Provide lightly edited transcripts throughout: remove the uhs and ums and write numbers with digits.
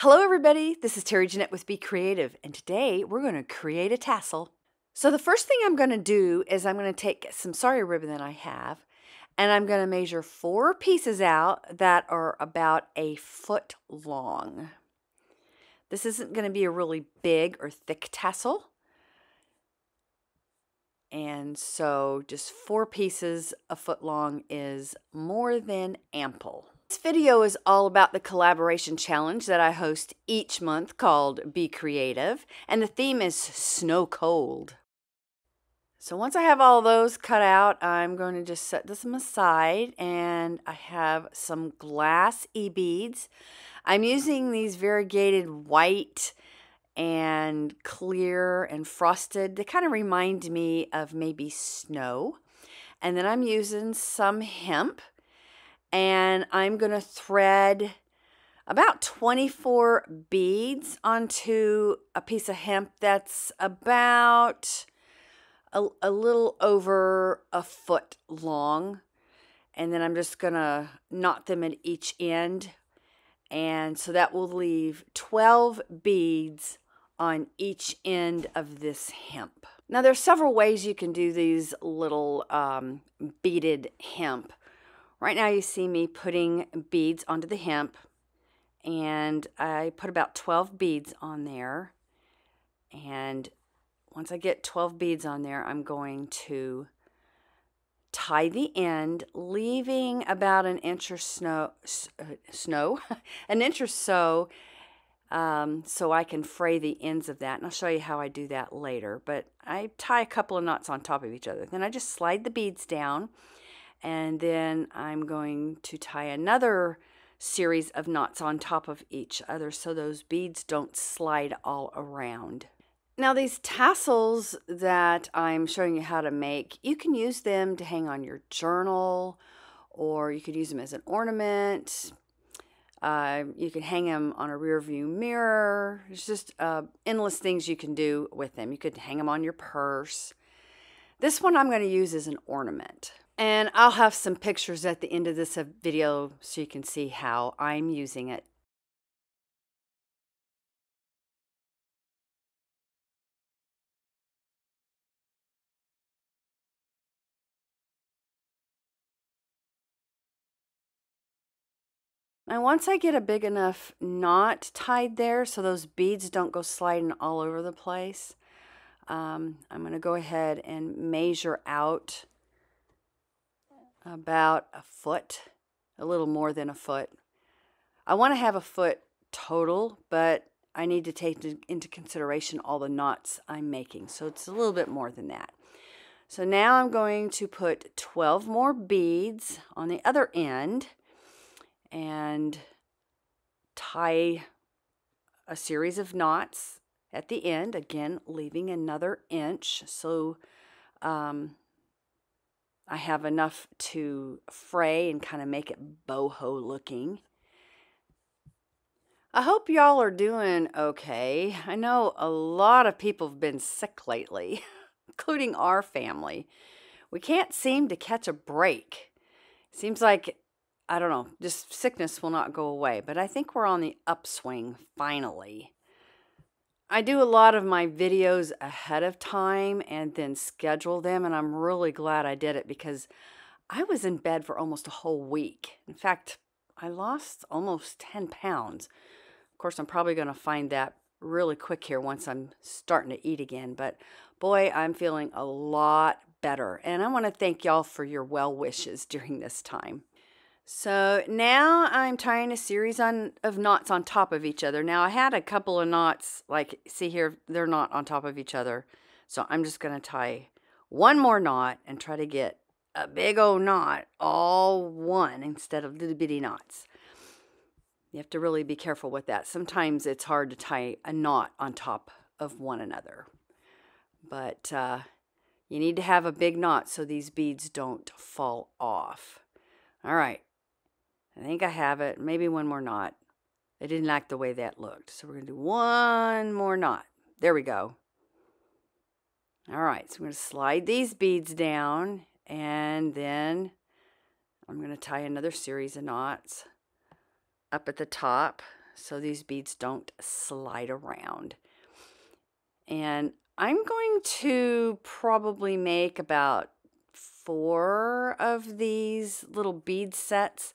Hello everybody, this is Terry Jeanette with Be Creative, and today we're going to create a tassel. So the first thing I'm going to do is I'm going to take some sari ribbon that I have, and I'm going to measure 4 pieces out that are about a foot long. This isn't going to be a really big or thick tassel, and so just 4 pieces a foot long is more than ample. This video is all about the collaboration challenge that I host each month called Be Creative, and the theme is Snow Cold. So once I have all those cut out, I'm going to just set this aside, and I have some glass e-beads. I'm using these variegated white and clear and frosted. They kind of remind me of maybe snow. And then I'm using some hemp. And I'm going to thread about 24 beads onto a piece of hemp that's about a little over a foot long. And then I'm just going to knot them at each end. And so that will leave 12 beads on each end of this hemp. Now there's several ways you can do these little beaded hemp. Right now you see me putting beads onto the hemp, and I put about 12 beads on there. And once I get 12 beads on there, I'm going to tie the end, leaving about an inch or an inch or so, so I can fray the ends of that. And I'll show you how I do that later. But I tie a couple of knots on top of each other. Then I just slide the beads down. And then I'm going to tie another series of knots on top of each other so those beads don't slide all around. Now these tassels that I'm showing you how to make, you can use them to hang on your journal, or you could use them as an ornament. You can hang them on a rear view mirror. There's just endless things you can do with them. You could hang them on your purse. This one I'm going to use as an ornament. And I'll have some pictures at the end of this video so you can see how I'm using it. And once I get a big enough knot tied there so those beads don't go sliding all over the place, I'm going to go ahead and measure out about a foot, a little more than a foot. I want to have a foot total, but I need to take into consideration all the knots I'm making, so it's a little bit more than that. So now I'm going to put 12 more beads on the other end and tie a series of knots at the end, again leaving another inch, so I have enough to fray and kind of make it boho looking. I hope y'all are doing okay. I know a lot of people have been sick lately, including our family. We can't seem to catch a break. Seems like, I don't know, just sickness will not go away, but I think we're on the upswing finally. I do a lot of my videos ahead of time and then schedule them, and I'm really glad I did it because I was in bed for almost a whole week. In fact, I lost almost 10 pounds. Of course, I'm probably going to find that really quick here once I'm starting to eat again, but boy, I'm feeling a lot better, and I want to thank y'all for your well wishes during this time. So now I'm tying a series of knots on top of each other. Now I had a couple of knots, like see here, they're not on top of each other. So I'm just going to tie one more knot and try to get a big old knot, all one instead of little bitty knots. You have to really be careful with that. Sometimes it's hard to tie a knot on top of one another. But you need to have a big knot so these beads don't fall off. All right. I think I have it. Maybe one more knot. I didn't like the way that looked. So we're going to do one more knot. There we go. All right. So I'm going to slide these beads down. And then I'm going to tie another series of knots up at the top. so these beads don't slide around. And I'm going to probably make about 4 of these little bead sets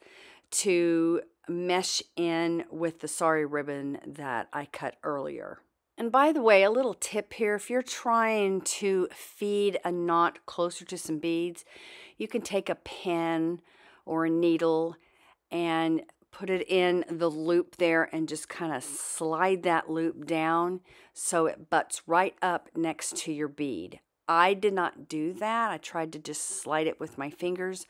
to mesh in with the sari ribbon that I cut earlier. And by the way, a little tip here, if you're trying to feed a knot closer to some beads, you can take a pen or a needle and put it in the loop there and just kind of slide that loop down so it butts right up next to your bead. I did not do that. I tried to just slide it with my fingers,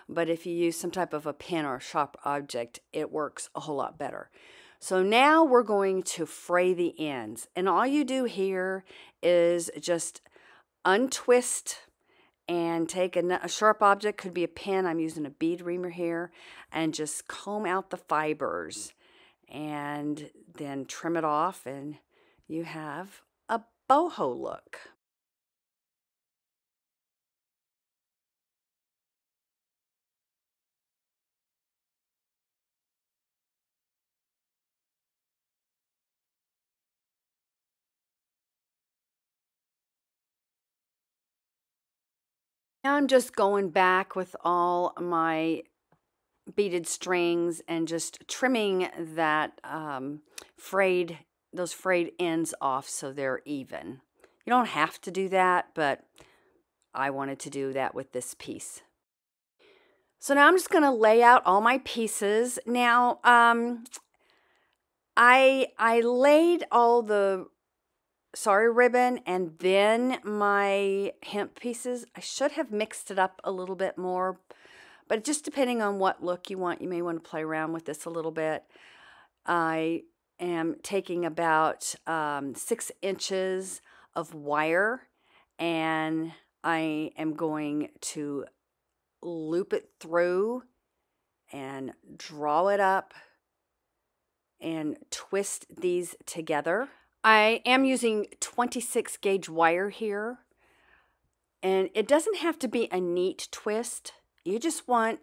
but if you use some type of a pen or a sharp object, it works a whole lot better. So now we're going to fray the ends, and all you do here is just untwist and take a sharp object, could be a pen, I'm using a bead reamer here, and just comb out the fibers and then trim it off, and you have a boho look. Now I'm just going back with all my beaded strings and just trimming that those frayed ends off so they're even. You don't have to do that, but I wanted to do that with this piece. So now I'm just going to lay out all my pieces. Now, I laid all the sari ribbon and then my hemp pieces. I should have mixed it up a little bit more, but just depending on what look you want, you may want to play around with this a little bit. I am taking about 6 inches of wire, and I am going to loop it through and draw it up and twist these together. I am using 26 gauge wire here, and it doesn't have to be a neat twist. You just want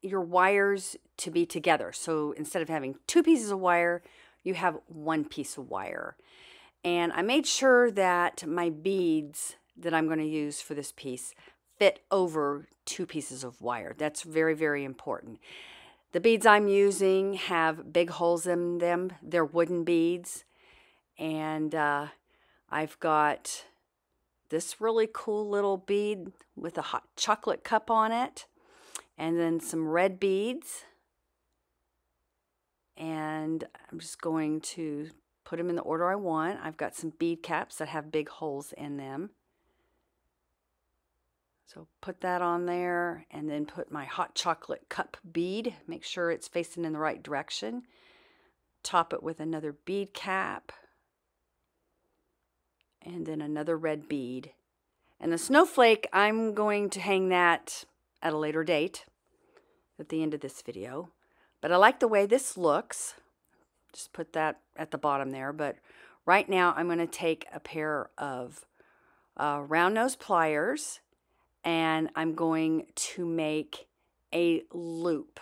your wires to be together. So instead of having 2 pieces of wire, you have 1 piece of wire. And I made sure that my beads that I'm going to use for this piece fit over 2 pieces of wire. That's very, very important. The beads I'm using have big holes in them. They're wooden beads. And I've got this really cool little bead with a hot chocolate cup on it. And then some red beads. And I'm just going to put them in the order I want. I've got some bead caps that have big holes in them. So put that on there, and then put my hot chocolate cup bead. Make sure it's facing in the right direction. Top it with another bead cap. And then another red bead. And the snowflake, I'm going to hang that at a later date at the end of this video. But I like the way this looks. Just put that at the bottom there. But right now I'm going to take a pair of round nose pliers, and I'm going to make a loop.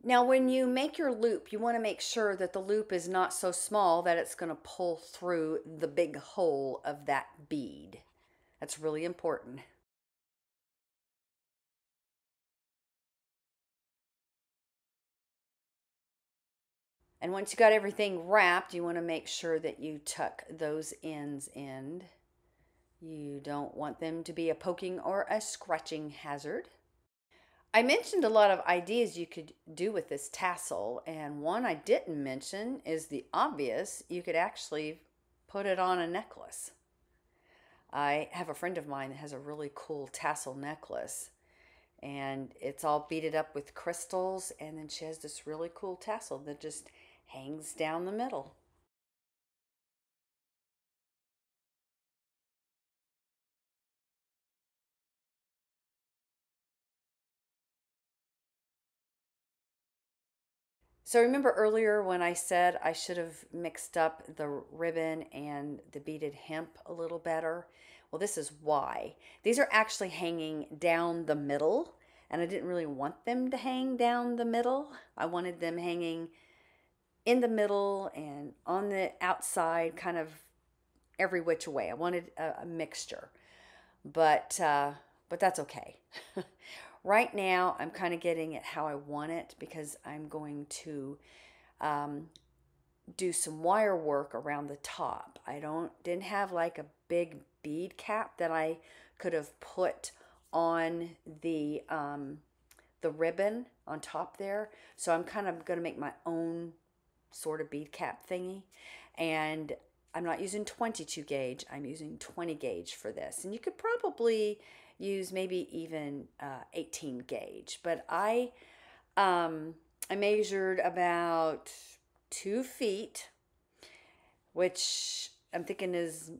Now when you make your loop, you want to make sure that the loop is not so small that it's going to pull through the big hole of that bead. That's really important. And once you got everything wrapped, you want to make sure that you tuck those ends in. You don't want them to be a poking or a scratching hazard. I mentioned a lot of ideas you could do with this tassel, and one I didn't mention is the obvious. You could actually put it on a necklace. I have a friend of mine that has a really cool tassel necklace, and it's all beaded up with crystals, and then she has this really cool tassel that just hangs down the middle. So remember earlier when I said I should have mixed up the ribbon and the beaded hemp a little better? Well, this is why. These are actually hanging down the middle, and I didn't really want them to hang down the middle. I wanted them hanging in the middle and on the outside, kind of every which way. I wanted a mixture, but that's okay. Right now, I'm kind of getting it how I want it because I'm going to um, do some wire work around the top. I didn't have like a big bead cap that I could have put on the ribbon on top there. So I'm kind of going to make my own sort of bead cap thingy. And I'm not using 22 gauge. I'm using 20 gauge for this. And you could probably use maybe even 18 gauge. But I measured about 2 feet, which I'm thinking is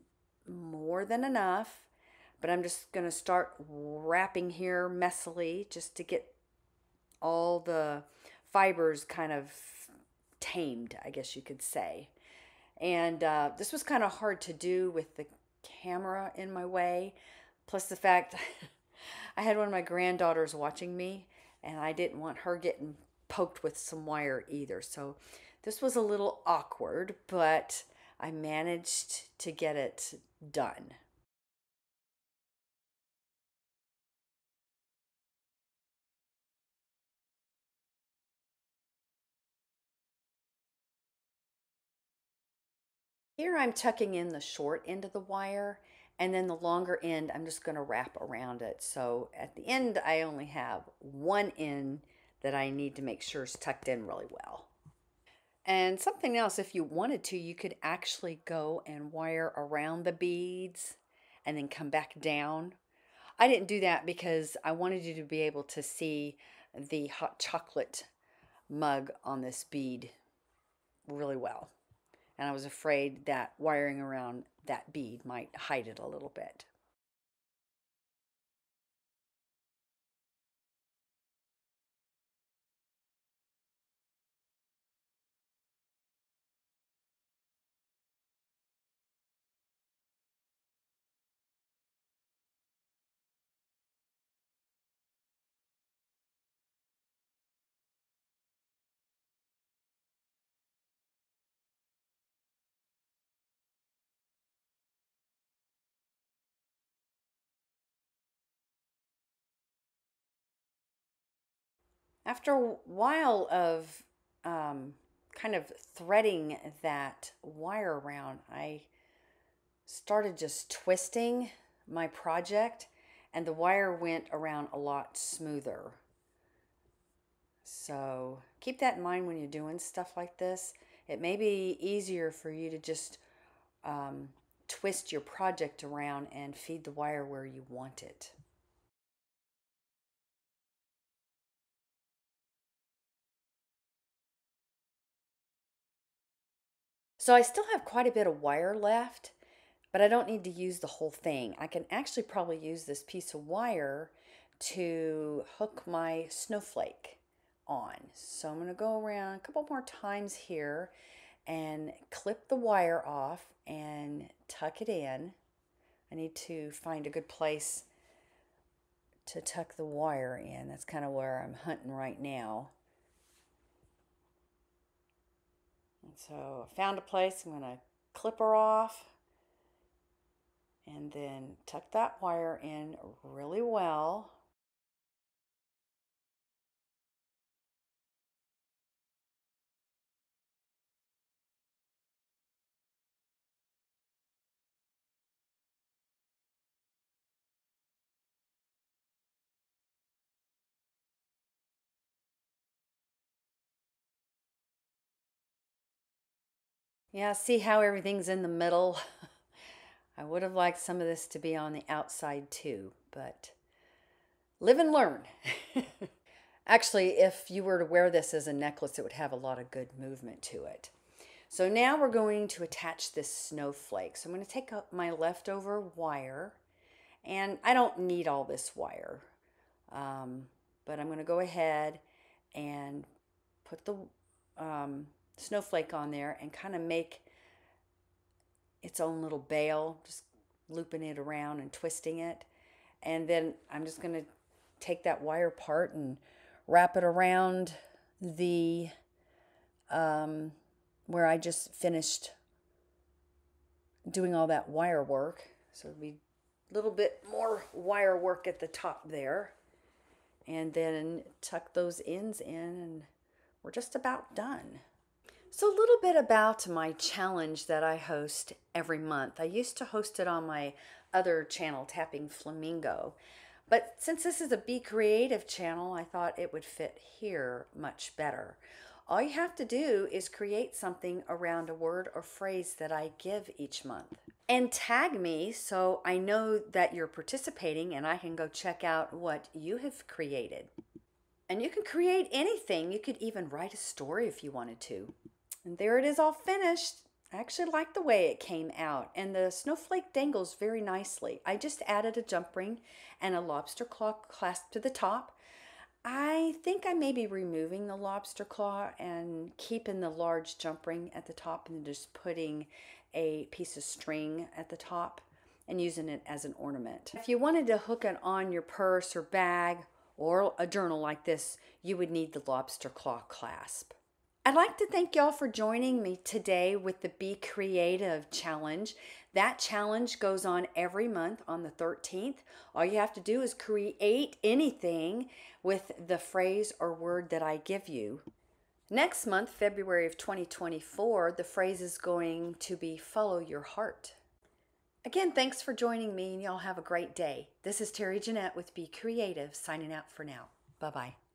more than enough. But I'm just going to start wrapping here messily just to get all the fibers kind of tamed, I guess you could say. And this was kind of hard to do with the camera in my way. Plus the fact I had one of my granddaughters watching me, and I didn't want her getting poked with some wire either. So this was a little awkward, but I managed to get it done. Here I'm tucking in the short end of the wire, and then the longer end I'm just going to wrap around it. So at the end I only have one end that I need to make sure is tucked in really well. And something else, if you wanted to, you could actually go and wire around the beads and then come back down. I didn't do that because I wanted you to be able to see the hot chocolate mug on this bead really well. And I was afraid that wiring around that bead might hide it a little bit. After a while of kind of threading that wire around, I started just twisting my project, and the wire went around a lot smoother. So keep that in mind when you're doing stuff like this. It may be easier for you to just um, twist your project around and feed the wire where you want it. So I still have quite a bit of wire left, but I don't need to use the whole thing. I can actually probably use this piece of wire to hook my snowflake on. So I'm going to go around a couple more times here and clip the wire off and tuck it in. I need to find a good place to tuck the wire in. That's kind of where I'm hunting right now. And so I found a place. I'm going to clip her off and then tuck that wire in really well. Yeah, see how everything's in the middle? I would have liked some of this to be on the outside too, but live and learn. Actually, if you were to wear this as a necklace, it would have a lot of good movement to it. So now we're going to attach this snowflake. So I'm going to take up my leftover wire, and I don't need all this wire, um, but I'm going to go ahead and put the snowflake on there and kind of make its own little bail. Just looping it around and twisting it. And then I'm just going to take that wire part and wrap it around the where I just finished doing all that wire work. So it'll be a little bit more wire work at the top there. And then tuck those ends in and we're just about done. So a little bit about my challenge that I host every month. I used to host it on my other channel, Tappingflamingo. But since this is a Be Creative channel, I thought it would fit here much better. All you have to do is create something around a word or phrase that I give each month. And tag me so I know that you're participating and I can go check out what you have created. And you can create anything. You could even write a story if you wanted to. And there it is all finished. I actually like the way it came out. And the snowflake dangles very nicely. I just added a jump ring and a lobster claw clasp to the top. I think I may be removing the lobster claw and keeping the large jump ring at the top and just putting a piece of string at the top and using it as an ornament. If you wanted to hook it on your purse or bag or a journal like this, you would need the lobster claw clasp. I'd like to thank y'all for joining me today with the Be Creative Challenge. That challenge goes on every month on the 13th. All you have to do is create anything with the phrase or word that I give you. Next month, February of 2024, the phrase is going to be follow your heart. Again, thanks for joining me and y'all have a great day. This is Terry Jeanette with Be Creative signing out for now. Bye-bye.